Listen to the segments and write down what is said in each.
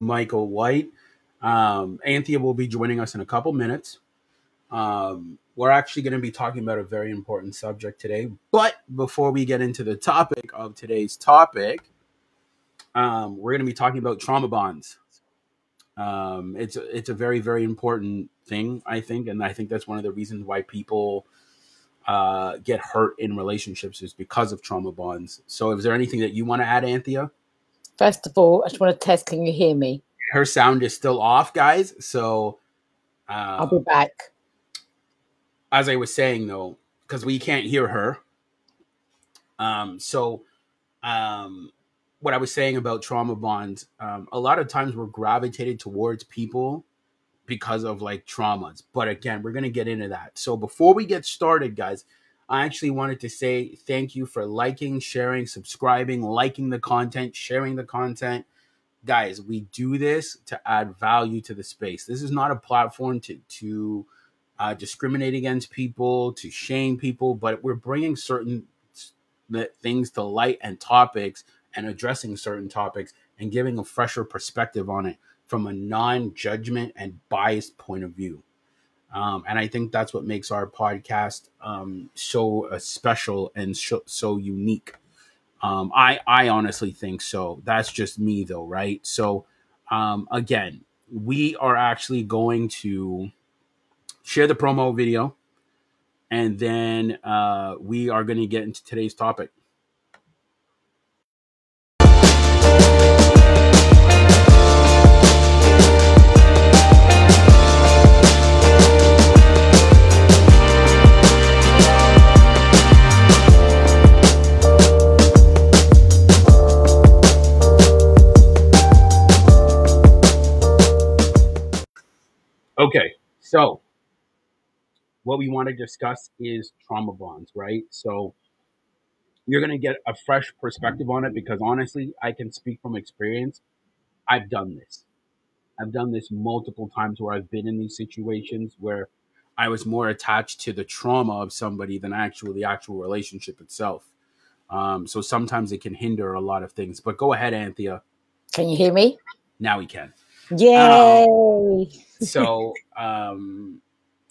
Michael White. Anthea will be joining us in a couple minutes. We're actually going to be talking about a very important subject today. But before we get into the topic of today's topic, we're going to be talking about trauma bonds. It's a very, very important thing, I think. And I think that's one of the reasons why people get hurt in relationships is because of trauma bonds. So is there anything that you want to add, Anthea? First of all, I just want to test, can you hear me? Her sound is still off, guys. So I'll be back. As I was saying, though, because we can't hear her. What I was saying about trauma bonds, a lot of times we're gravitated towards people because of like traumas. But again, we're going to get into that. So before we get started, guys, I actually wanted to say thank you for liking, sharing, subscribing, liking the content, sharing the content. Guys, we do this to add value to the space. This is not a platform to discriminate against people, to shame people, but we're bringing certain things to light and topics and addressing certain topics and giving a fresher perspective on it from a non-judgment and biased point of view. And I think that's what makes our podcast so special and so unique. I honestly think so. That's just me though, right? So again, we are actually going to share the promo video and then we are going to get into today's topic. Okay, so what we want to discuss is trauma bonds, right? So you're going to get a fresh perspective on it because honestly, I can speak from experience. I've done this. I've done this multiple times where I've been in these situations where I was more attached to the trauma of somebody than the actual relationship itself. So sometimes it can hinder a lot of things. But go ahead, Anthea. Can you hear me? Now we can. Yay!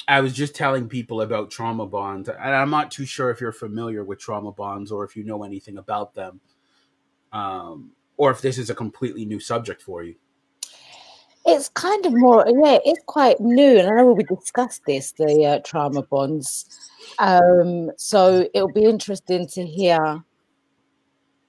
I was just telling people about trauma bonds, and I'm not too sure if you're familiar with trauma bonds or if you know anything about them, or if this is a completely new subject for you. It's kind of more, it's quite new, and I know we discussed this, the trauma bonds. So it'll be interesting to hear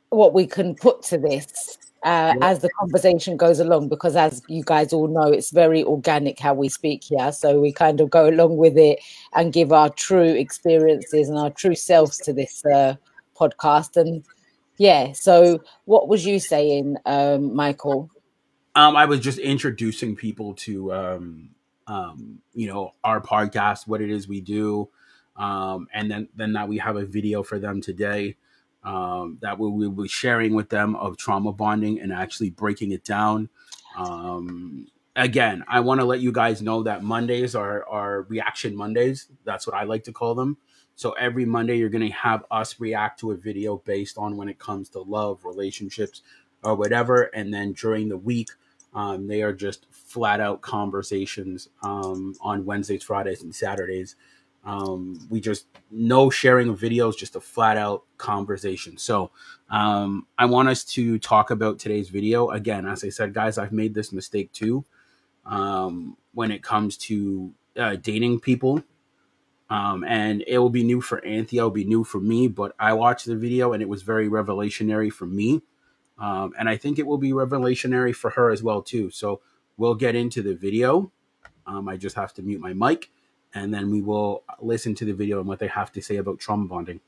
what we can put to this as the conversation goes along, because as you guys all know, it's very organic how we speak here. So we kind of go along with it and give our true experiences and our true selves to this podcast. And yeah, so what was you saying, Michael? I was just introducing people to, our podcast, what it is we do. And then that we have a video for them today. That we'll be sharing with them of trauma bonding and actually breaking it down. Again, I want to let you guys know that Mondays are reaction Mondays. That's what I like to call them. So every Monday, you're going to have us react to a video based on when it comes to love, relationships, or whatever. And then during the week, they are just flat out conversations on Wednesdays, Fridays, and Saturdays. We just no sharing of videos, just a flat out conversation. So I want us to talk about today's video. Again, as I said, guys, I've made this mistake too when it comes to dating people. And it will be new for Anthea, it'll be new for me, but I watched the video and it was very revelationary for me. And I think it will be revelationary for her as well too. So we'll get into the video. I just have to mute my mic. And then we will listen to the video and what they have to say about trauma bonding.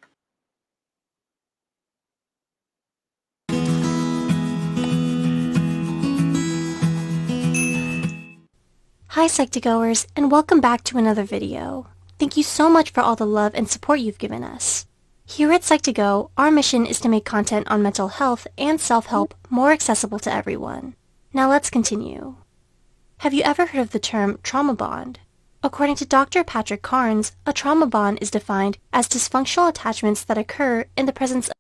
Hi Psych2Goers, and welcome back to another video. Thank you so much for all the love and support you've given us. Here at Psych2Go, our mission is to make content on mental health and self-help more accessible to everyone. Now let's continue. Have you ever heard of the term trauma bond? According to Dr. Patrick Carnes, a trauma bond is defined as dysfunctional attachments that occur in the presence of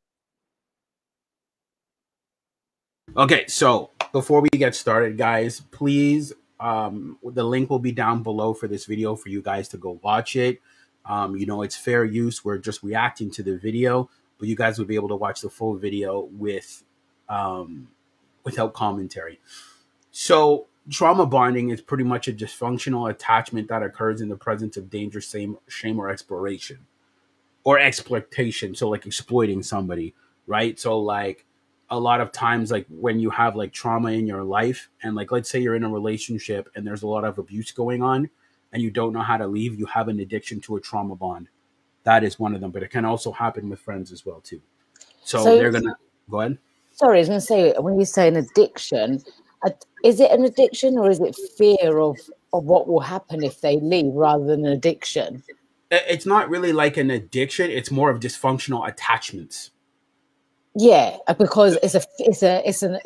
Okay, so before we get started, guys, please, the link will be down below for this video for you guys to go watch it. It's fair use. We're just reacting to the video, but you guys will be able to watch the full video um, without commentary. So, trauma bonding is pretty much a dysfunctional attachment that occurs in the presence of danger, shame, or exploration or exploitation. So, like exploiting somebody, right? So, like a lot of times, like when you have like trauma in your life, and like let's say you're in a relationship and there's a lot of abuse going on, and you don't know how to leave, you have an addiction to a trauma bond. That is one of them, but it can also happen with friends as well too. So So, they're gonna go ahead. sorry, I was going to say, when you say an addiction, is it an addiction or is it fear of what will happen if they leave rather than an addiction? It's not really like an addiction. It's more of dysfunctional attachments. Yeah, because it's a fear, it's a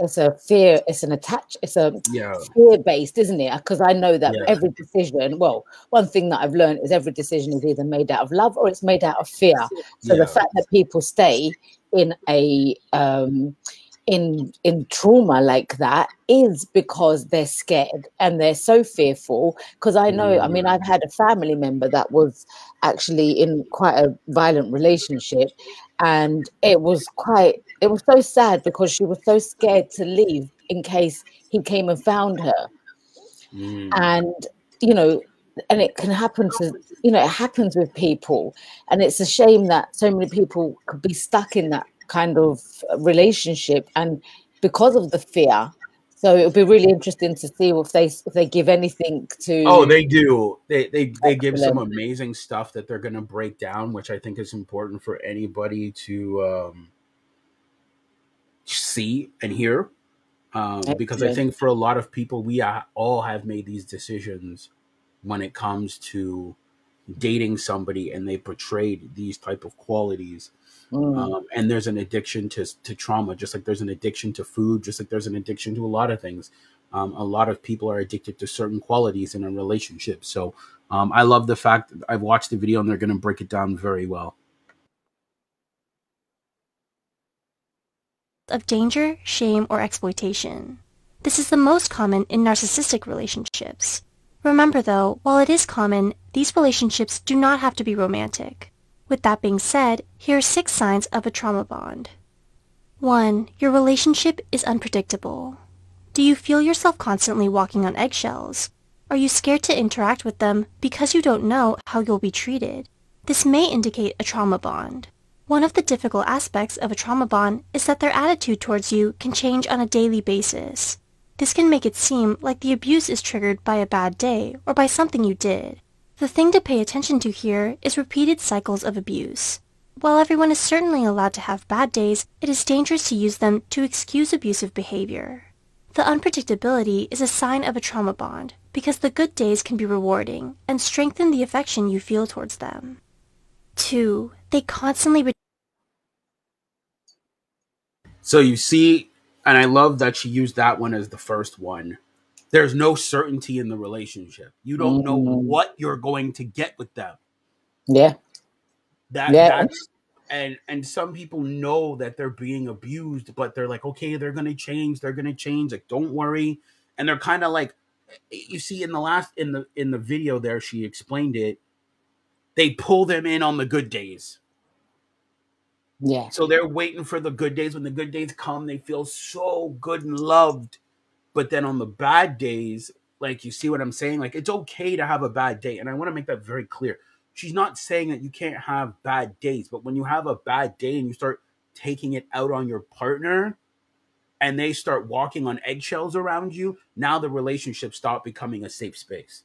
Yeah, fear based, isn't it? Because I know that yeah, every decision, well, one thing that I've learned is every decision is either made out of love or it's made out of fear. So the yeah. fact that people stay in a in trauma like that is because they're scared and they're so fearful. Because I know, I mean, I've had a family member that was actually in quite a violent relationship, and it was so sad because she was so scared to leave in case he came and found her. And you know, and it can happen to, it happens with people, and it's a shame that so many people could be stuck in that kind of relationship and because of the fear. So it'll be really interesting to see if they give anything Oh, to. they do. They give some Excellent. amazing stuff that they're gonna break down, which I think is important for anybody to see and hear. Because I Excellent. think for a lot of people, we all have made these decisions when it comes to dating somebody, and they portrayed these type of qualities. And there's an addiction to trauma, just like there's an addiction to food, just like there's an addiction to a lot of things. A lot of people are addicted to certain qualities in a relationship. So I love the fact that I've watched the video and they're going to break it down very well. Of danger, shame, or exploitation. This is the most common in narcissistic relationships. Remember though, while it is common, these relationships do not have to be romantic. With that being said, here are 6 signs of a trauma bond. 1. Your relationship is unpredictable. Do you feel yourself constantly walking on eggshells? Are you scared to interact with them because you don't know how you'll be treated? This may indicate a trauma bond. One of the difficult aspects of a trauma bond is that their attitude towards you can change on a daily basis. This can make it seem like the abuse is triggered by a bad day or by something you did. The thing to pay attention to here is repeated cycles of abuse. While everyone is certainly allowed to have bad days, it is dangerous to use them to excuse abusive behavior. The unpredictability is a sign of a trauma bond because the good days can be rewarding and strengthen the affection you feel towards them. 2. They constantly. So you see, and I love that she used that one as the first one. There's no certainty in the relationship. You don't know what you're going to get with them. Yeah. That's and some people know that they're being abused, but they're like, okay, they're gonna change. Like, don't worry. And they're kind of like, you see, in the video there, she explained it. They pull them in on the good days. Yeah. So they're waiting for the good days. When the good days come, they feel so good and loved. But then on the bad days, like, you see what I'm saying? Like, it's okay to have a bad day. And I want to make that very clear. She's not saying that you can't have bad days, but when you have a bad day and you start taking it out on your partner and they start walking on eggshells around you, now the relationship stops becoming a safe space.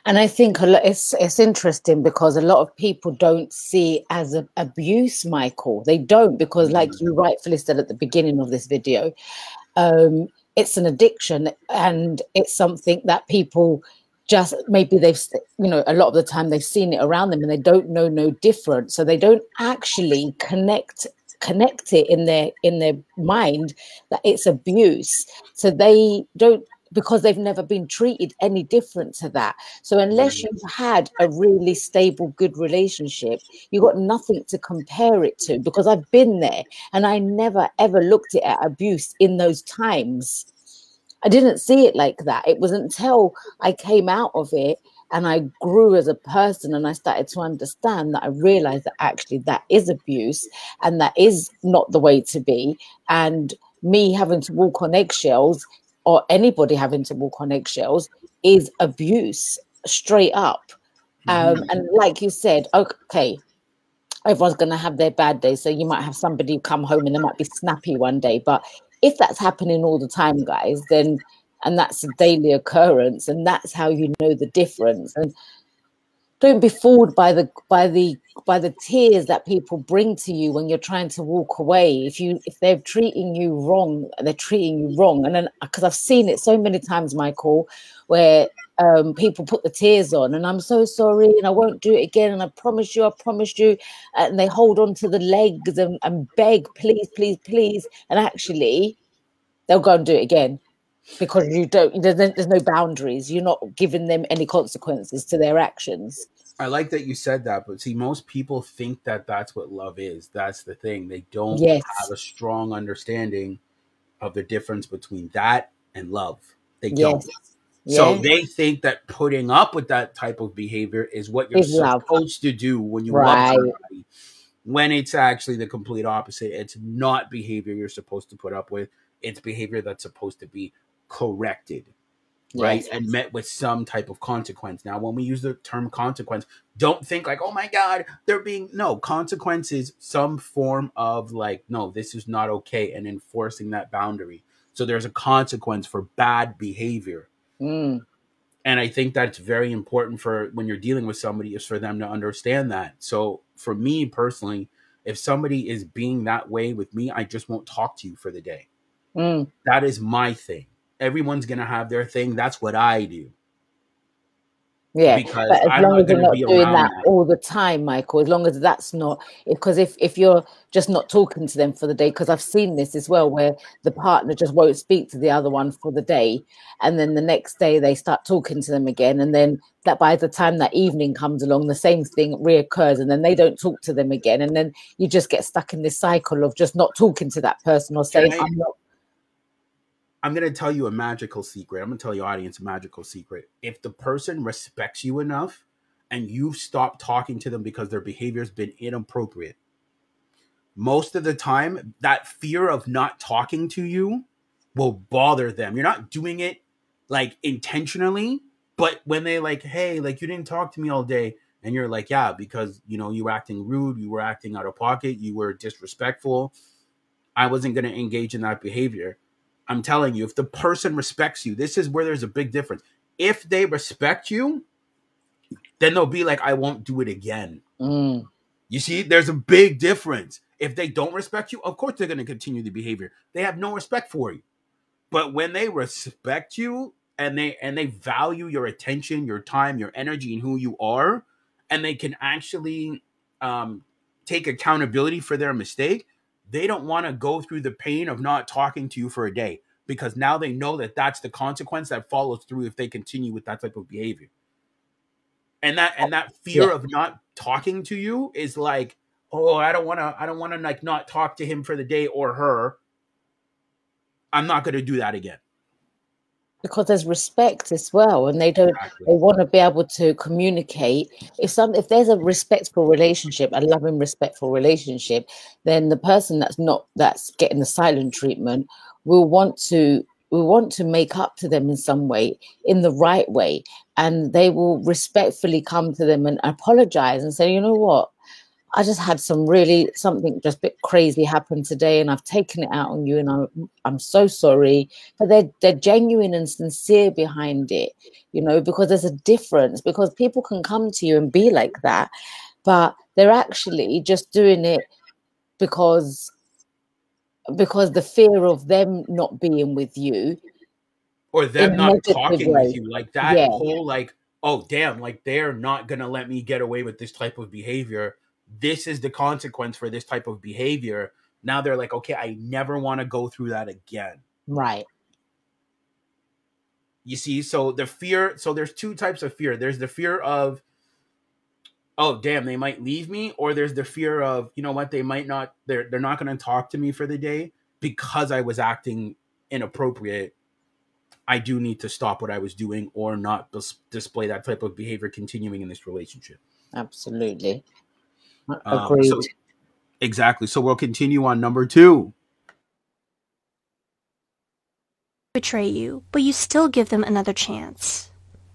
And I think it's interesting because a lot of people don't see it as abuse, Michael. They don't, because like you rightfully said at the beginning of this video, it's an addiction and it's something that people just, maybe they've, a lot of the time they've seen it around them and they don't know no different. So they don't actually connect it in their mind that it's abuse. So they don't, because they've never been treated any different to that. So unless you've had a really stable, good relationship, you've got nothing to compare it to, because I've been there and I never, ever looked at abuse in those times. I didn't see it like that. It was until I came out of it and I grew as a person and I started to understand that I realized that actually that is abuse and that is not the way to be. And me having to walk on eggshells, or anybody having to walk on eggshells, is abuse straight up. And like you said, okay, everyone's going to have their bad days. So you might have somebody come home and they might be snappy one day. But if that's happening all the time, guys, then, and that's a daily occurrence, and that's how you know the difference. And don't be fooled by the tears that people bring to you when you're trying to walk away. If they're treating you wrong, they're treating you wrong. And then, because I've seen it so many times, Michael, where people put the tears on, and I'm so sorry, and I won't do it again, and I promise you, and they hold on to the legs and beg, please, please, please, and actually they'll go and do it again. Because there's no boundaries. You're not giving them any consequences to their actions. I like that you said that, but see, most people think that that's what love is. That's the thing. They don't Yes. have a strong understanding of the difference between that and love. They don't. So they think that putting up with that type of behavior is what you're supposed to do when you love somebody, when it's actually the complete opposite. It's not behavior you're supposed to put up with. It's behavior that's supposed to be corrected, right? And met with some type of consequence. Now, when we use the term consequence, don't think like, oh my God, consequence is some form of like, no, this is not okay, and enforcing that boundary. So there's a consequence for bad behavior. And I think that's very important for when you're dealing with somebody, is for them to understand that. So for me personally, if somebody is being that way with me, I just won't talk to you for the day. That is my thing. Everyone's going to have their thing. That's what I do. Yeah, because but as I'm long not as you're going to not be doing around that that. all the time, Michael, as long as that's not, because if you're just not talking to them for the day, because I've seen this as well, where the partner just won't speak to the other one for the day, and then the next day they start talking to them again, and then that by the time that evening comes along, the same thing reoccurs, and then they don't talk to them again, and then you just get stuck in this cycle of just not talking to that person or saying, I'm going to tell you a magical secret. I'm going to tell your audience a magical secret. If the person respects you enough and you've stopped talking to them because their behavior has been inappropriate, most of the time, that fear of not talking to you will bother them. You're not doing it like intentionally, but when they like, hey, like you didn't talk to me all day, and you're like, yeah, because you were acting rude, you were acting out of pocket, you were disrespectful. I wasn't going to engage in that behavior. I'm telling you, if the person respects you, this is where there's a big difference. If they respect you, then they'll be like, I won't do it again. You see, there's a big difference. If they don't respect you, of course they're going to continue the behavior. They have no respect for you. But when they respect you and they value your attention, your time, your energy, and who you are, and they can actually take accountability for their mistake, they don't want to go through the pain of not talking to you for a day, because now they know that that's the consequence that follows through if they continue with that type of behavior. And that fear of not talking to you is like, oh, I don't want to like not talk to him for the day or her. I'm not going to do that again. Because there's respect as well, and they want to be able to communicate. If there's a respectful relationship, a loving, respectful relationship, then the person that's getting the silent treatment will want to make up to them in some way, in the right way, and they will respectfully come to them and apologize and say, you know what, I just had something just a bit crazy happen today, and I've taken it out on you, and I'm so sorry. But they're genuine and sincere behind it, because there's a difference. Because people can come to you and be like that, but they're actually just doing it because the fear of them not being with you, or them not talking with you, like that whole like, oh damn, like they're not gonna let me get away with this type of behavior. This is the consequence for this type of behavior. Now they're like, okay, I never want to go through that again. Right. You see, so the fear, so there's two types of fear. There's the fear of, oh damn, they might leave me, or there's the fear of, you know what, they might not, they're not going to talk to me for the day because I was acting inappropriate. I do need to stop what I was doing or not display that type of behavior continuing in this relationship. Absolutely. So Agreed. exactly. So we'll continue on number 2. Betray you, but you still give them another chance.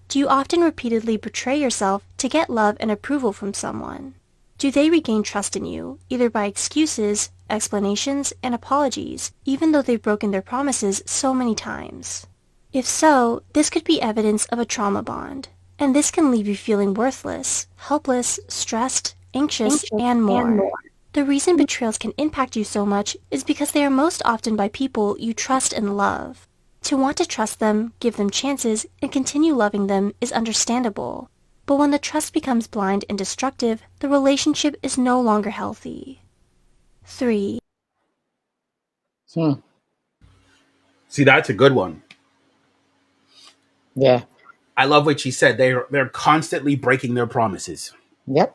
Do you often repeatedly betray yourself to get love and approval from someone? Do they regain trust in you, either by excuses, explanations, and apologies, even though they've broken their promises so many times? If so, this could be evidence of a trauma bond, and this can leave you feeling worthless, helpless, stressed, anxious, and more. The reason betrayals can impact you so much is because they are most often by people you trust and love. To want to trust them, give them chances, and continue loving them is understandable. But when the trust becomes blind and destructive, the relationship is no longer healthy. 3. See, that's a good one. Yeah. I love what she said. They're constantly breaking their promises. Yep.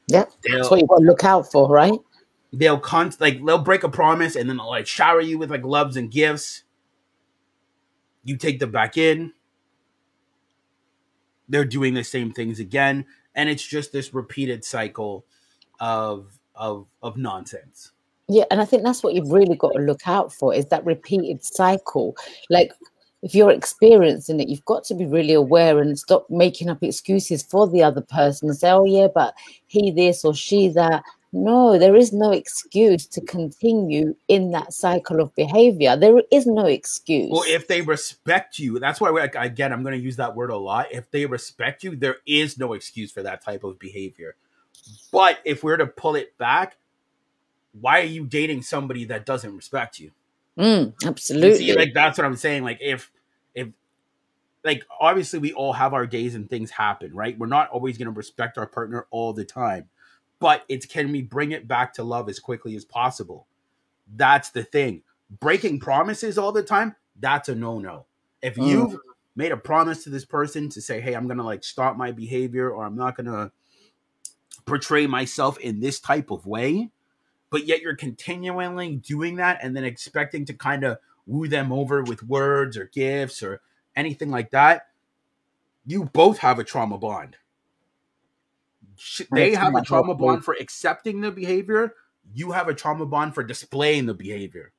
That's what you got to look out for, right? They'll break a promise and then they'll like shower you with like loves and gifts. You take them back in. They're doing the same things again, and it's just this repeated cycle of nonsense. Yeah, and I think that's what you've really got to look out for, is that repeated cycle. Like, if you're experiencing it, you've got to be really aware and stop making up excuses for the other person and say, oh yeah, but he this or she that. No, there is no excuse to continue in that cycle of behavior. There is no excuse. Well, if they respect you, that's why, again, I'm going to use that word a lot. If they respect you, there is no excuse for that type of behavior. But if we're to pull it back, why are you dating somebody that doesn't respect you? Absolutely. You see, like, that's what I'm saying. Like, if like, obviously we all have our days and things happen, right? We're not always going to respect our partner all the time. But it's, can we bring it back to love as quickly as possible? That's the thing. Breaking promises all the time, that's a no-no. If you've made a promise to this person to say, hey, I'm going to like stop my behavior, or I'm not going to portray myself in this type of way, but yet you're continually doing that and then expecting to kind of woo them over with words or gifts or anything like that, you both have a trauma bond. They have a trauma bond for accepting the behavior. You have a trauma bond for displaying the behavior.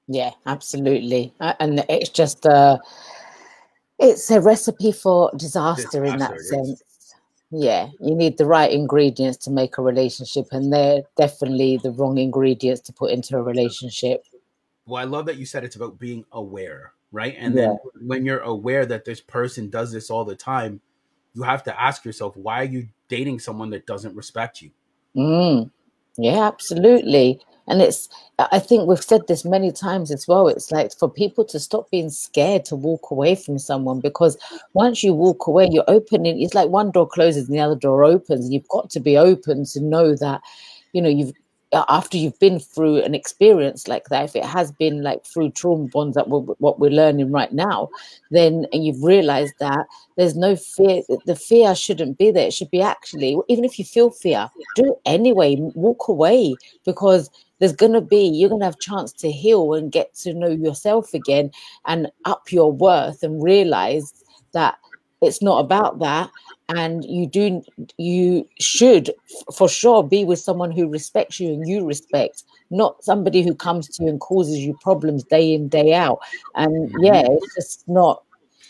Yeah, absolutely. And it's just it's a recipe for disaster in that sense. Yeah, you need the right ingredients to make a relationship, and they're definitely the wrong ingredients to put into a relationship. Well, I love that you said it's about being aware, right? And then when you're aware that this person does this all the time, you have to ask yourself, why are you dating someone that doesn't respect you? Yeah, absolutely. And I think we've said this many times as well. It's like for people to stop being scared to walk away from someone, because once you walk away, you're opening, it's like one door closes and the other door opens. You've got to be open to know that, you know, after you've been through an experience like that, if it has been like through trauma bonds, that what we're learning right now, then, and you've realized that there's no fear, the fear shouldn't be there. It should be, actually, even if you feel fear, do it anyway, walk away, because you're going to have a chance to heal and get to know yourself again and up your worth and realize that it's not about that. And you should for sure be with someone who respects you and you respect, not somebody who comes to you and causes you problems day in, day out. And it's just not,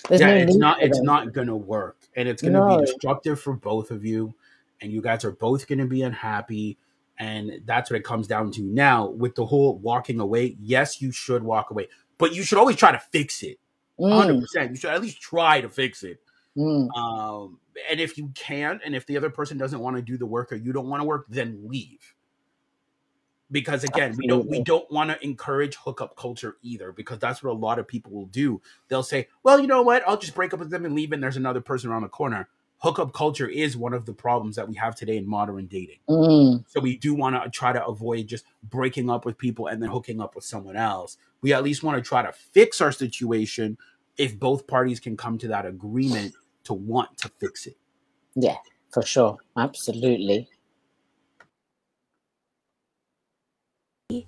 it's not going to work. And it's going to be destructive for both of you. And you guys are both going to be unhappy. And that's what it comes down to. Now, with the whole walking away, yes, you should walk away. But you should always try to fix it. 100%. You should at least try to fix it. And if you can't, and if the other person doesn't want to do the work or you don't want to work, then leave. Because again, we don't want to encourage hookup culture either, because that's what a lot of people will do. They'll say, well, you know what? I'll just break up with them and leave, and there's another person around the corner. hookup culture is one of the problems that we have today in modern dating. Mm. So we do want to try to avoid just breaking up with people and then hooking up with someone else. We at least want to try to fix our situation if both parties can come to that agreement to want to fix it. Yeah, for sure. Absolutely.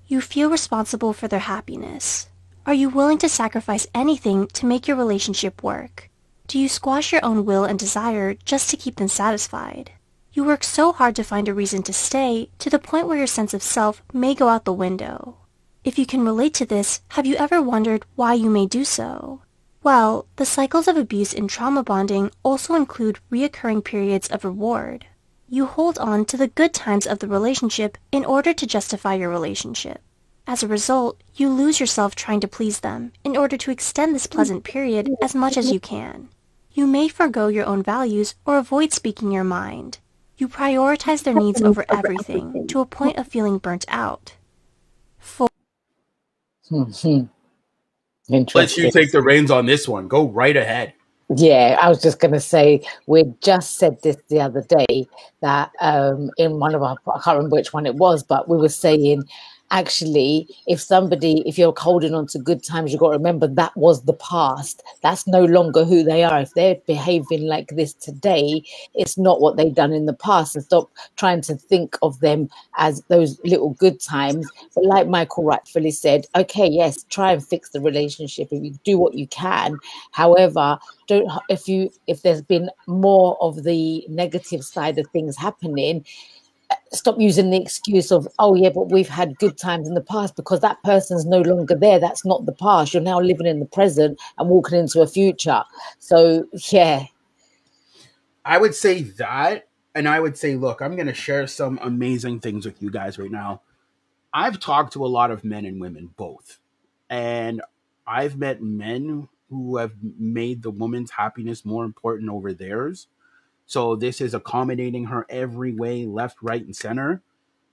You feel responsible for their happiness. Are you willing to sacrifice anything to make your relationship work? Do you squash your own will and desire just to keep them satisfied? You work so hard to find a reason to stay, to the point where your sense of self may go out the window. If you can relate to this, have you ever wondered why you may do so? Well, the cycles of abuse in trauma bonding also include reoccurring periods of reward. You hold on to the good times of the relationship in order to justify your relationship. As a result, you lose yourself trying to please them in order to extend this pleasant period as much as you can. You may forego your own values or avoid speaking your mind. You prioritize their needs over everything to a point of feeling burnt out. Interesting. Let you take the reins on this one. Go right ahead. Yeah, I was just going to say, we just said this the other day that in one of our, I can't remember which one it was, but we were saying, actually, if you're holding on to good times, you've got to remember that was the past. That's no longer who they are. If they're behaving like this today, it's not what they've done in the past. And stop trying to think of them as those little good times. But like Michael rightfully said, okay, yes, try and fix the relationship if you do what you can. However, if there's been more of the negative side of things happening, stop using the excuse of, oh yeah, but we've had good times in the past, because that person's no longer there. That's not the past. You're now living in the present and walking into a future. So yeah, I would say that, and I would say, look, I'm going to share some amazing things with you guys right now. I've talked to a lot of men and women both, and I've met men who have made the woman's happiness more important over theirs. So this is accommodating her every way, left, right, and center,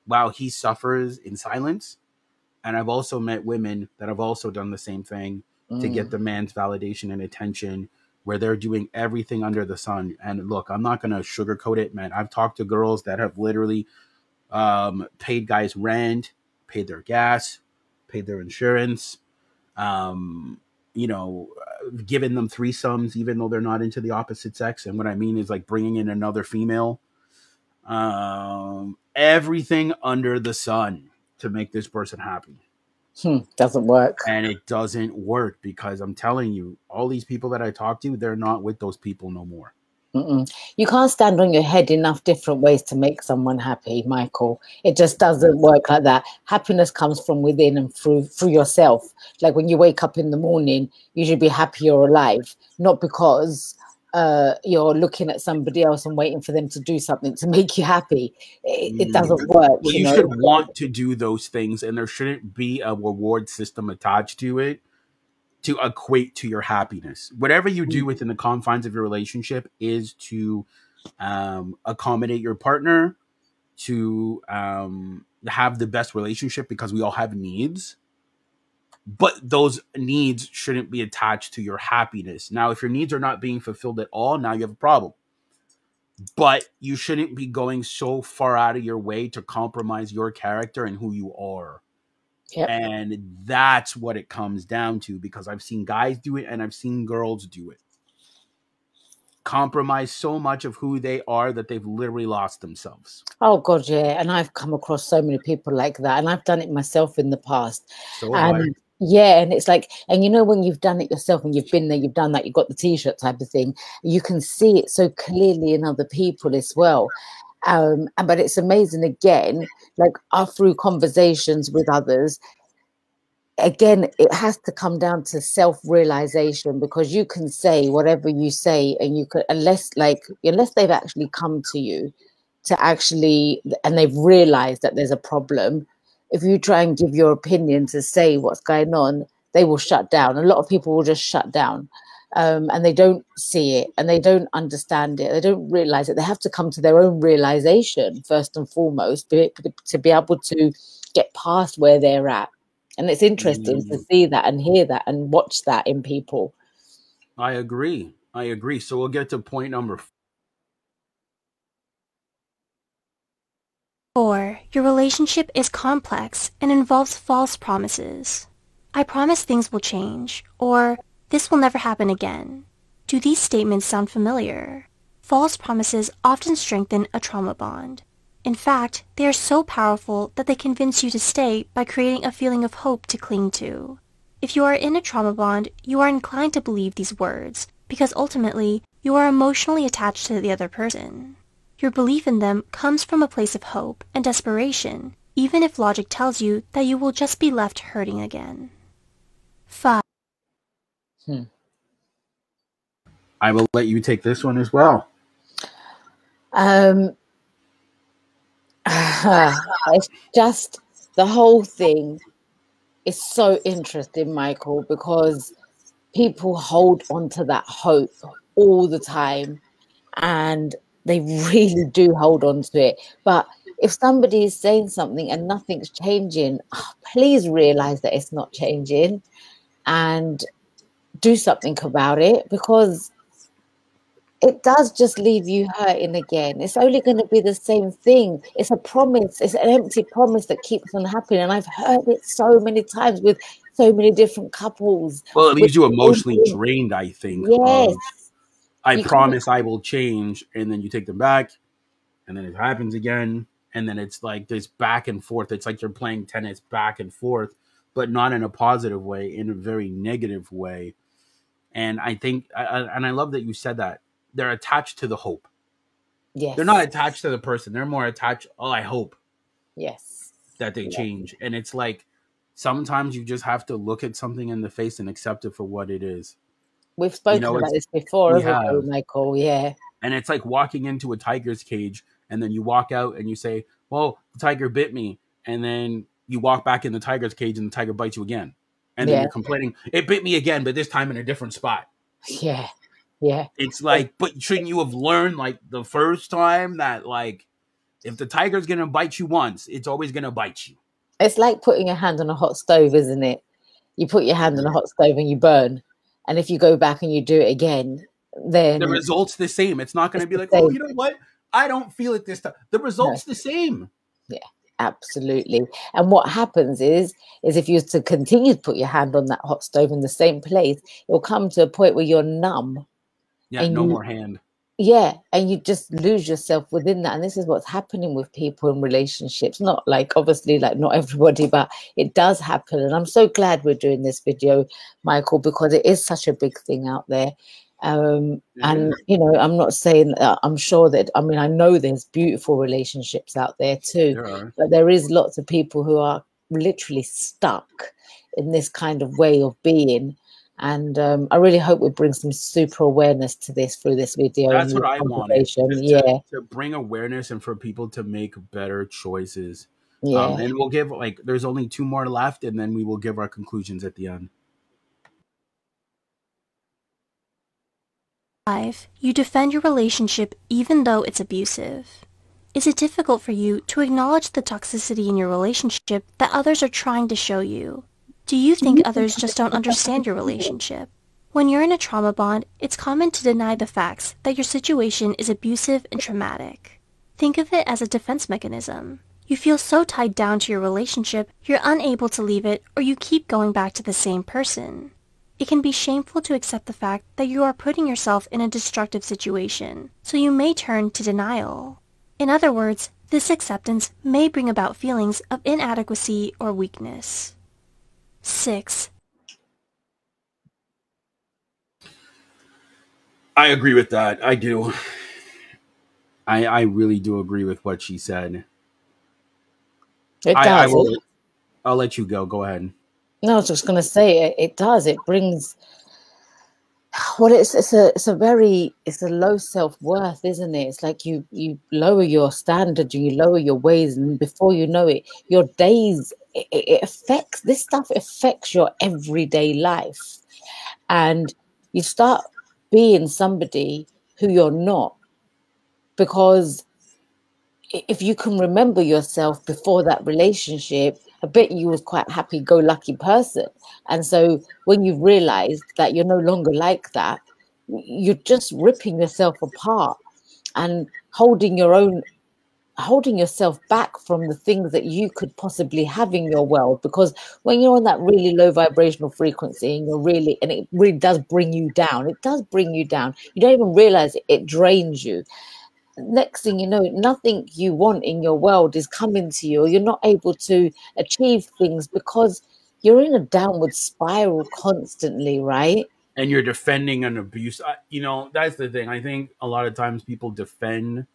while he suffers in silence. And I've also met women that have also done the same thing to get the man's validation and attention, where they're doing everything under the sun. And look, I'm not going to sugarcoat it, man. I've talked to girls that have literally paid guys rent, paid their gas, paid their insurance, giving them threesomes, even though they're not into the opposite sex. And what I mean is like bringing in another female, everything under the sun to make this person happy. Doesn't work. And it doesn't work, because I'm telling you, all these people that I talk to, they're not with those people no more. You can't stand on your head enough different ways to make someone happy, Michael. It just doesn't work like that. Happiness comes from within and through yourself. Like when you wake up in the morning, you should be happy you're alive, not because you're looking at somebody else and waiting for them to do something to make you happy. It doesn't work. Well, you should want to do those things, and there shouldn't be a reward system attached to it to equate to your happiness. Whatever you do within the confines of your relationship is to accommodate your partner, to have the best relationship, because we all have needs. But those needs shouldn't be attached to your happiness. Now, if your needs are not being fulfilled at all, now you have a problem. But you shouldn't be going so far out of your way to compromise your character and who you are. Yep. And that's what it comes down to, because I've seen guys do it and I've seen girls do it. Compromise so much of who they are that they've literally lost themselves. Oh God, yeah. And I've come across so many people like that, and I've done it myself in the past. Yeah, and it's like, and you know, when you've done it yourself and you've been there, you've done that, you've got the t-shirt type of thing, you can see it so clearly in other people as well. But it's amazing, again, like through conversations with others, again, it has to come down to self-realization, because you can say whatever you say, and you could, unless they've actually come to you to actually, and they've realized that there's a problem. If you try and give your opinion to say what's going on, they will shut down. A lot of people will just shut down. And they don't see it, and they don't understand it. They don't realize it. They have to come to their own realization first and foremost to be able to get past where they're at. And it's interesting to see that and hear that and watch that in people. I agree. So we'll get to point number 4. Your relationship is complex and involves false promises. I promise things will change, or this will never happen again. Do these statements sound familiar? False promises often strengthen a trauma bond. In fact, they are so powerful that they convince you to stay by creating a feeling of hope to cling to. If you are in a trauma bond, you are inclined to believe these words, because ultimately, you are emotionally attached to the other person. Your belief in them comes from a place of hope and desperation, even if logic tells you that you will just be left hurting again. 5. I will let you take this one as well. It's just the whole thing is so interesting, Michael, because people hold on to that hope all the time, and they really do hold on to it. But if somebody is saying something and nothing's changing, please realize that it's not changing and do something about it, because it does just leave you hurting again. It's only going to be the same thing. It's a promise. It's an empty promise that keeps on happening. And I've heard it so many times with so many different couples. Well, it leaves you emotionally drained, I think. Yes. I promise I will change, and then you take them back, and then it happens again, and then it's like this back and forth. It's like you're playing tennis back and forth, but not in a positive way, in a very negative way. And I think, and I love that you said that. They're attached to the hope. Yes. They're not attached to the person. They're more attached, I hope. Yes. That they change. And it's like, sometimes you just have to look at something in the face and accept it for what it is. We've spoken about this before, haven't we, Michael? Yeah. And it's like walking into a tiger's cage, and then you walk out and you say, well, the tiger bit me. And then you walk back in the tiger's cage and the tiger bites you again. And then you're complaining, it bit me again, but this time in a different spot. Yeah. Yeah. It's like, but shouldn't you have learned like the first time that like, if the tiger's going to bite you once, it's always going to bite you. It's like putting your hand on a hot stove, isn't it? You put your hand on a hot stove and you burn. And if you go back and you do it again, then the result's the same. It's not going to be like, oh, you know what? I don't feel it this time. The result's the same. Yeah, absolutely. And what happens is if you to continue to put your hand on that hot stove in the same place, it'll come to a point where you're numb. Yeah, and no more hand. Yeah, and you just lose yourself within that. And this is what's happening with people in relationships. Not like, obviously, like not everybody, but it does happen. And I'm so glad we're doing this video, Michael, because it is such a big thing out there. And, you know, I'm not saying, I'm sure that, I mean, I know there's beautiful relationships out there too, but there is lots of people who are literally stuck in this kind of way of being. And I really hope we bring some super awareness to this through this video. That's what I wanted. To bring awareness and for people to make better choices. Yeah. And we'll give, like, there's only 2 more left, and then we will give our conclusions at the end. 5. You defend your relationship even though it's abusive. Is it difficult for you to acknowledge the toxicity in your relationship that others are trying to show you? Do you think others just don't understand your relationship? When you're in a trauma bond, it's common to deny the facts that your situation is abusive and traumatic. Think of it as a defense mechanism. You feel so tied down to your relationship, you're unable to leave it, or you keep going back to the same person. It can be shameful to accept the fact that you are putting yourself in a destructive situation, so you may turn to denial. In other words, this acceptance may bring about feelings of inadequacy or weakness. 6. I agree with that. I do. I really do agree with what she said. I'll let you go. Go ahead. No, I was just going to say it does. It brings. Well, it's a low self-worth, isn't it? It's like you lower your standard, you lower your ways, and before you know it, your days. It affects this stuff affects your everyday life, and you start being somebody who you're not, because if you can remember yourself before that relationship, I bet you was quite happy-go-lucky person, and so when you realize that you're no longer like that, you're just ripping yourself apart and holding your own holding yourself back from the things that you could possibly have in your world, because when you're on that really low vibrational frequency and it really does bring you down. It does bring you down. You don't even realize it drains you. Next thing you know, nothing you want in your world is coming to you, or you're not able to achieve things because you're in a downward spiral constantly, right? And you're defending an abuse. That's the thing. I think a lot of times people defend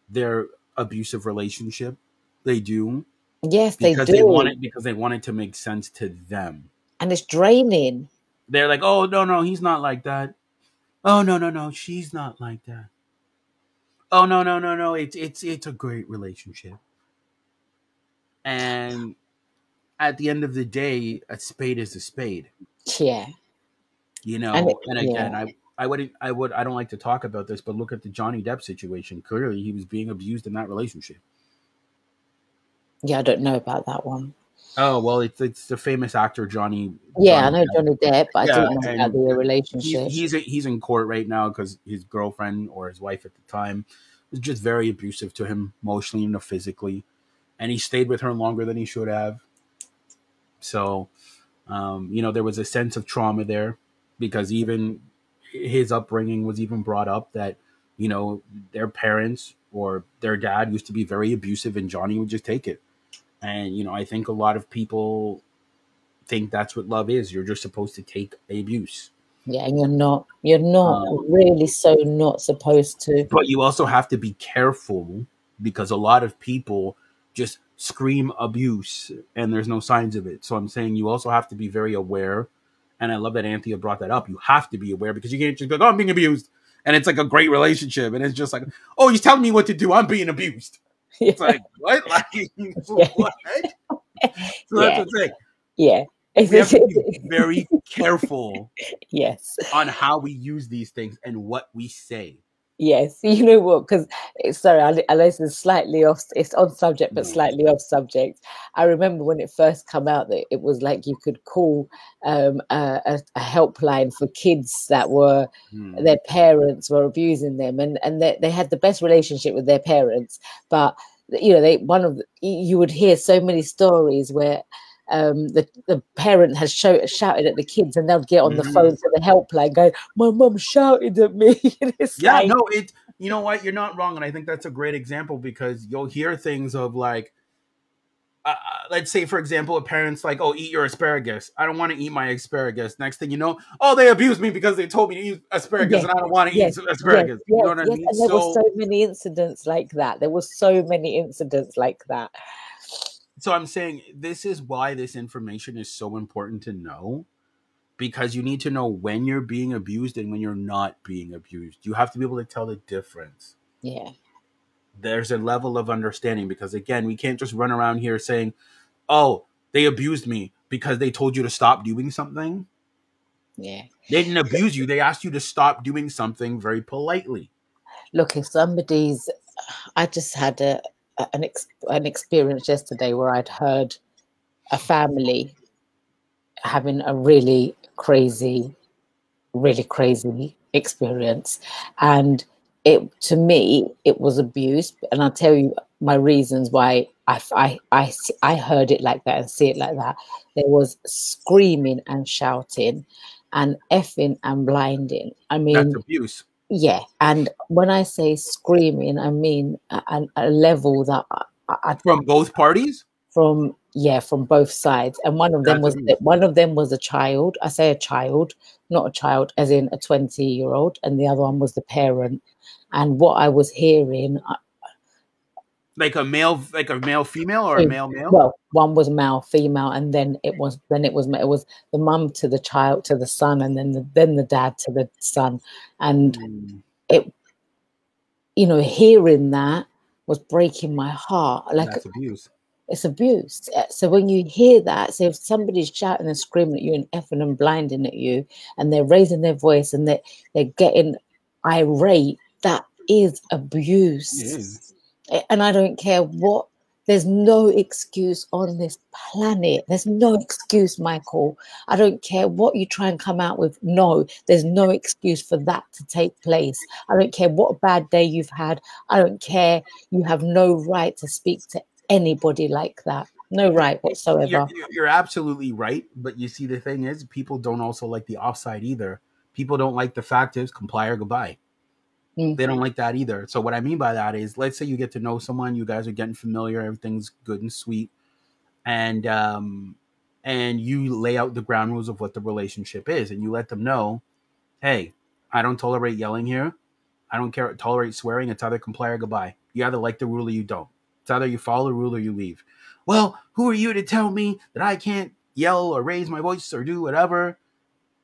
their abusive relationship. They do. Yes, they Because they want do. it, because they want it to make sense to them. And it's draining. They're like, oh, no, he's not like that. Oh, no, she's not like that. Oh, no, it's a great relationship. And at the end of the day, a spade is a spade. Yeah. And again, I don't like to talk about this, but look at the Johnny Depp situation. Clearly, he was being abused in that relationship. Yeah, I don't know about that one. Oh, well, it's the famous actor Johnny. Yeah, Johnny I know Depp. Johnny Depp, but I didn't know about the relationship. He's in court right now because his girlfriend, or his wife at the time, was just very abusive to him emotionally and physically, and he stayed with her longer than he should have. So, there was a sense of trauma there, because even his upbringing was even brought up that, their parents or their dad used to be very abusive, and Johnny would just take it. And, I think a lot of people think that's what love is. You're just supposed to take abuse. Yeah, and you're not really so not supposed to. But you also have to be careful, because a lot of people just scream abuse and there's no signs of it. So I'm saying you also have to be very aware. And I love that Anthea brought that up. You have to be aware, because you can't just go, oh, I'm being abused. And it's like a great relationship. And it's just like, oh, he's telling me what to do. I'm being abused. Yeah. It's like, what? Like, what? So that's the thing. Yeah. We have to be very careful yes, on how we use these things and what we say. Yes, you know what? Because sorry, I know this is slightly off. It's on subject, but slightly off subject. I remember when it first came out that it was like you could call a helpline for kids that were their parents were abusing them, and they had the best relationship with their parents, but you would hear so many stories where the parent has shouted at the kids, and they'll get on the phone to the helpline going, my mum shouted at me. You know what? You're not wrong. And I think that's a great example, because you'll hear things of like, let's say, for example, a parent's like, oh, eat your asparagus. I don't want to eat my asparagus. Next thing you know, oh, they abused me because they told me to eat asparagus, and I don't want to eat asparagus. You know what I mean? And there were so many incidents like that. There were so many incidents like that. So I'm saying this is why this information is so important to know, because you need to know when you're being abused and when you're not being abused. You have to be able to tell the difference. Yeah. There's a level of understanding, because, again, we can't just run around here saying, oh, they abused me because they told you to stop doing something. Yeah. They didn't abuse you. They asked you to stop doing something very politely. Look, if I just had an experience yesterday where I'd heard a family having a really crazy experience, and to me it was abuse. And I'll tell you my reasons why I heard it like that and see it like that. There was screaming and shouting and effing and blinding. I mean, that's abuse. Yeah, and when I say screaming, I mean a level that from both parties. From both sides, and one of them was a child. I say a child, not a child as in a 20-year-old, and the other one was the parent. And what I was hearing, like a male female, or a male. Well, one was male female, and then it was the mum to the child, to the son, and then the dad to the son, and it, hearing that was breaking my heart. Like, that's abuse. It's abuse. So when you hear that, so if somebody's shouting and screaming at you and effing and blinding at you, and they're raising their voice and they're getting irate, that is abuse. It is. And I don't care what There's no excuse on this planet. There's no excuse, Michael. I don't care what you try and come out with. No, there's no excuse for that to take place. I don't care what bad day you've had. I don't care. You have no right to speak to anybody like that. No right whatsoever. You're absolutely right. But you see, the thing is, people don't also like the offside either. People don't like the fact is comply or goodbye. They don't like that either. So what I mean by that is, let's say you get to know someone, you guys are getting familiar, everything's good and sweet, and you lay out the ground rules of what the relationship is, and you let them know, hey, I don't tolerate yelling here. I don't tolerate swearing. It's either comply or goodbye. You either like the rule or you don't. It's either you follow the rule or you leave. Well, who are you to tell me that I can't yell or raise my voice or do whatever?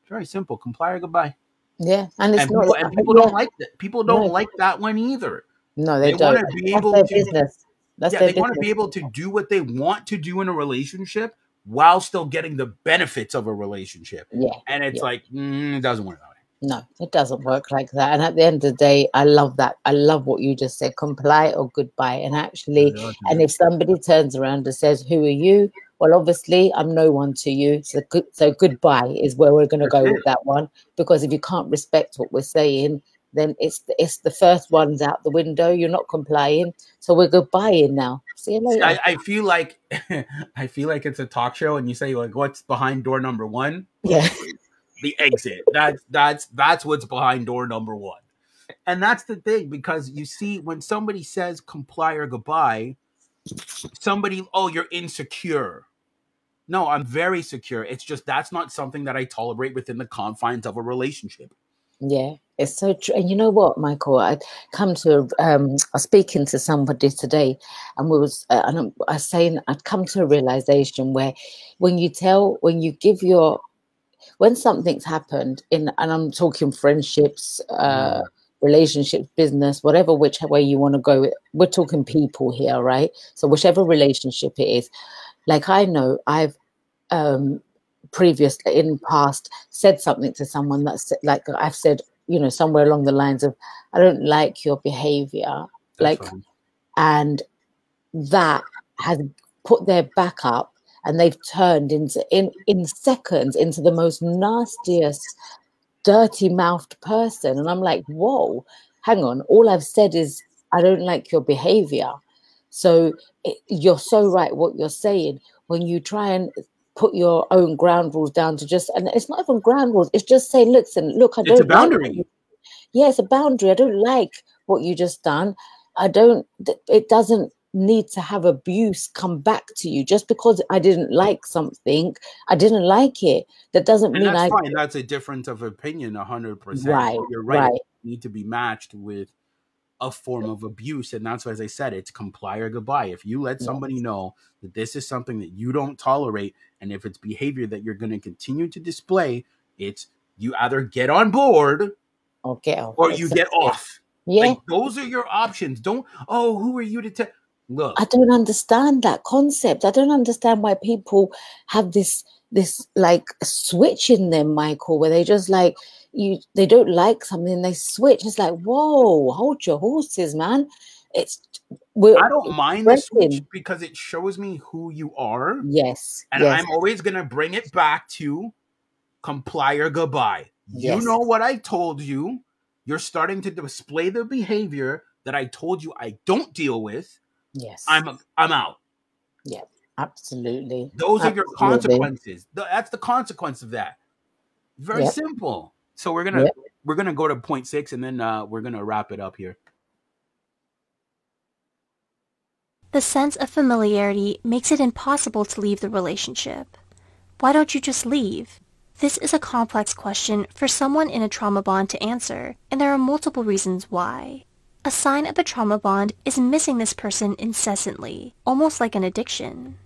It's very simple. Comply or goodbye. Yeah, and it's people don't like that. People don't like that one either. No, they don't. Want to be able their to business. they want to be able to do what they want to do in a relationship while still getting the benefits of a relationship. Yeah, and it's like it doesn't work that way. No, it doesn't work like that. And at the end of the day, I love that. I love what you just said, comply or goodbye. And actually, and if somebody turns around and says, who are you? Well, obviously, I'm no one to you. So goodbye is where we're going to go with that one. Because if you can't respect what we're saying, then it's the first one's out the window. You're not complying. So we're goodbying now. See you later. I feel like it's a talk show and you say, like, what's behind door number 1? Yeah. The exit. That's what's behind door number 1. And that's the thing, because you see, when somebody says comply or goodbye, you're insecure. No, I'm very secure. It's just that's not something that I tolerate within the confines of a relationship. Yeah, it's so true. And you know what, Michael? I was speaking to somebody today, and I'd come to a realization where when something's happened and I'm talking friendships, relationships, business, which way you want to go. We're talking people here, right? So whichever relationship it is, like I know I've previously in past said something to someone that's like I've said, somewhere along the lines of, I don't like your behavior, and that has put their back up. And they've turned in seconds into the most nastiest, dirty-mouthed person. And I'm like, whoa, hang on. All I've said is, I don't like your behavior. So you're so right what you're saying. When you try and put your own ground rules down to and it's not even ground rules. It's just saying, look, I don't. It's a boundary. It's a boundary. I don't like what you just done. It doesn't need to have abuse come back to you just because I didn't like something. I didn't like it. That doesn't mean that's fine. That's a difference of opinion, 100%. Right. You're right. It need to be matched with a form of abuse, and that's why, as I said, it's comply or goodbye. If you let somebody know that this is something that you don't tolerate, and if it's behavior that you're going to continue to display, it's you either get on board or you get off. Yeah, like, those are your options. Don't. Oh, who are you to tell? Look, I don't understand that concept. I don't understand why people have this like switch in them, Michael, where they just like they don't like something, they switch. It's like, whoa, hold your horses, man. I don't mind the switch because it shows me who you are. Yes. And I'm always gonna bring it back to comply or goodbye. You know what I told you. You're starting to display the behavior that I told you I don't deal with. Yes. I'm out. Yeah, absolutely. Those are your consequences. That's the consequence of that. Very simple. So we're gonna go to point 6 and then we're gonna wrap it up here. The sense of familiarity makes it impossible to leave the relationship. Why don't you just leave? This is a complex question for someone in a trauma bond to answer, and there are multiple reasons why. A sign of a trauma bond is missing this person incessantly, almost like an addiction.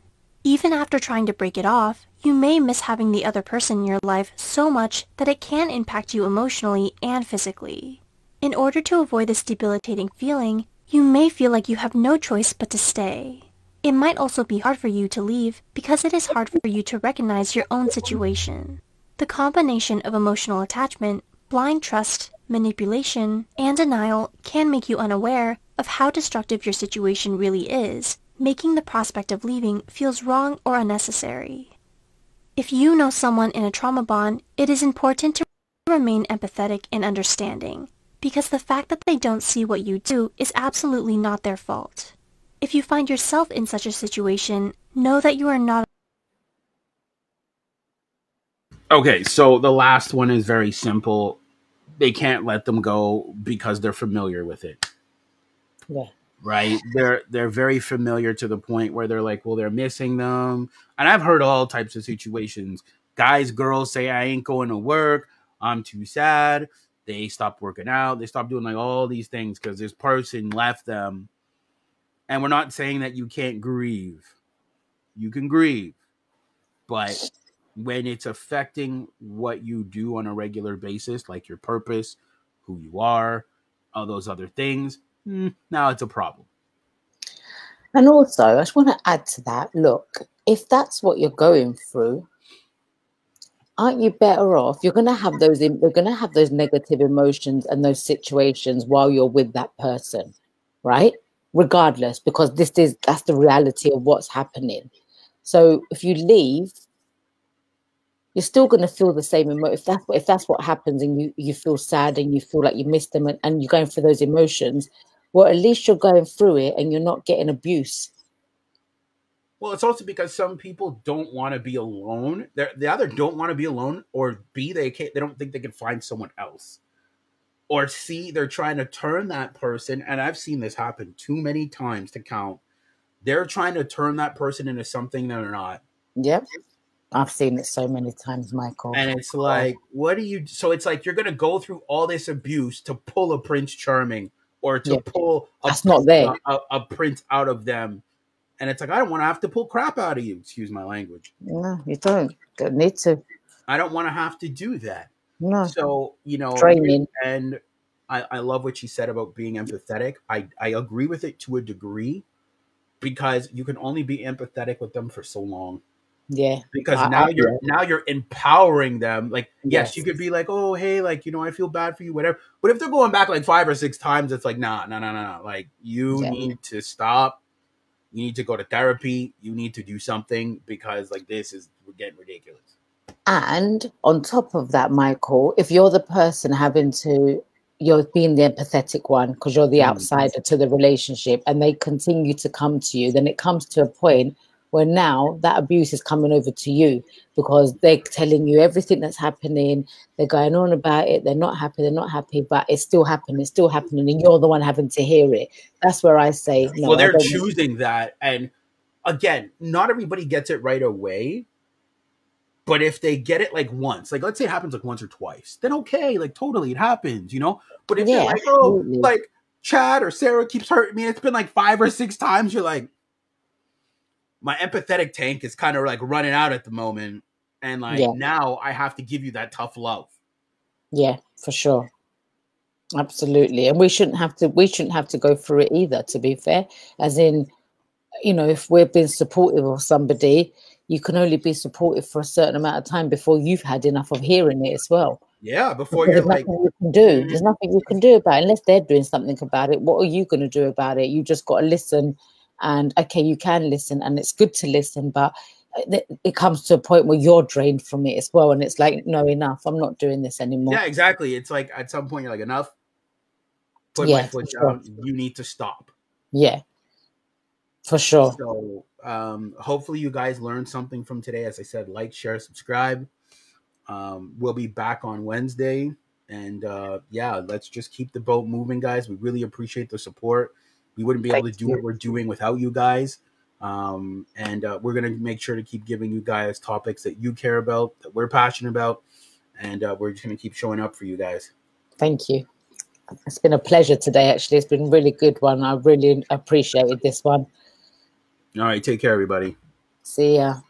Even after trying to break it off, you may miss having the other person in your life so much that it can impact you emotionally and physically. In order to avoid this debilitating feeling, you may feel like you have no choice but to stay. It might also be hard for you to leave because it is hard for you to recognize your own situation. The combination of emotional attachment, blind trust, manipulation, and denial can make you unaware of how destructive your situation really is, making the prospect of leaving feels wrong or unnecessary. If you know someone in a trauma bond, it is important to remain empathetic and understanding, because the fact that they don't see what you do is absolutely not their fault. If you find yourself in such a situation, know that you are not. Okay, so the last one is very simple. They can't let them go because they're familiar with it. Yeah. Right? They're very familiar to the point where they're like, well, they're missing them. And I've heard all types of situations. Guys, girls say, I ain't going to work. I'm too sad. They stop working out. They stop doing like all these things because this person left them. And we're not saying that you can't grieve. You can grieve. But when it's affecting what you do on a regular basis, like your purpose, who you are, all those other things, now it's a problem. And also, I just want to add to that. Look, if that's what you're going through, aren't you better off? You're going to have those. You're going to have those negative emotions and those situations while you're with that person, right? Regardless, because that's the reality of what's happening. So if you leave, you're still going to feel the same emotion. If that's what happens, and you feel sad and you feel like you missed them, and you're going through those emotions, well, at least you're going through it and you're not getting abuse. Well, it's also because some people don't want to be alone. They either don't want to be alone, or B, they don't think they can find someone else, or C, they're trying to turn that person. And I've seen this happen too many times to count. They're trying to turn that person into something they're not. Yep. I've seen it so many times, Michael. And it's like, what do you? So it's like you're going to go through all this abuse to pull a Prince Charming, or to pull that's not there. A prince out of them. And it's like, I don't want to have to pull crap out of you. Excuse my language. No, you don't need to. I don't want to have to do that. No. So, training. And I love what she said about being empathetic. I agree with it to a degree, because you can only be empathetic with them for so long. Yeah. Because now you're empowering them. Like, yes, you could be like, oh, hey, like, I feel bad for you, whatever. But if they're going back like 5 or 6 times, it's like, nah. Like, you need to stop. You need to go to therapy. You need to do something, because like we're getting ridiculous. And on top of that, Michael, if you're the person you're being the empathetic one because you're the outsider to the relationship, and they continue to come to you, then it comes to a point where now that abuse is coming over to you, because they're telling you everything that's happening. They're going on about it. They're not happy, but it's still happening, and you're the one having to hear it. That's where I say, no. Well, they're choosing that. And again, not everybody gets it right away. But if they get it like once, like let's say it happens like once or twice, then okay, like totally it happens, But if they're like, oh, like Chad or Sarah keeps hurting me, it's been like 5 or 6 times, you're like, my empathetic tank is kind of like running out at the moment. And like now I have to give you that tough love. Yeah, for sure. Absolutely. And we shouldn't have to go through it either, to be fair. As in, if we're being supportive of somebody, you can only be supportive for a certain amount of time before you've had enough of hearing it as well. Yeah, before you're like, there's nothing you can do about it unless they're doing something about it. What are you going to do about it? You just got to listen. And okay, you can listen, and it's good to listen, but it comes to a point where you're drained from it as well, and it's like, no, enough. I'm not doing this anymore. Yeah, exactly. It's like at some point you're like, enough. Put my foot down. You need to stop. Yeah, for sure. So hopefully you guys learned something from today. As I said, like, share, subscribe. We'll be back on Wednesday, and let's just keep the boat moving, guys. We really appreciate the support. We wouldn't be able to do what we're doing without you guys. And we're going to make sure to keep giving you guys topics that you care about, that we're passionate about. And we're just going to keep showing up for you guys. Thank you. It's been a pleasure today, actually. It's been a really good one. I really appreciated this one. All right. Take care, everybody. See ya.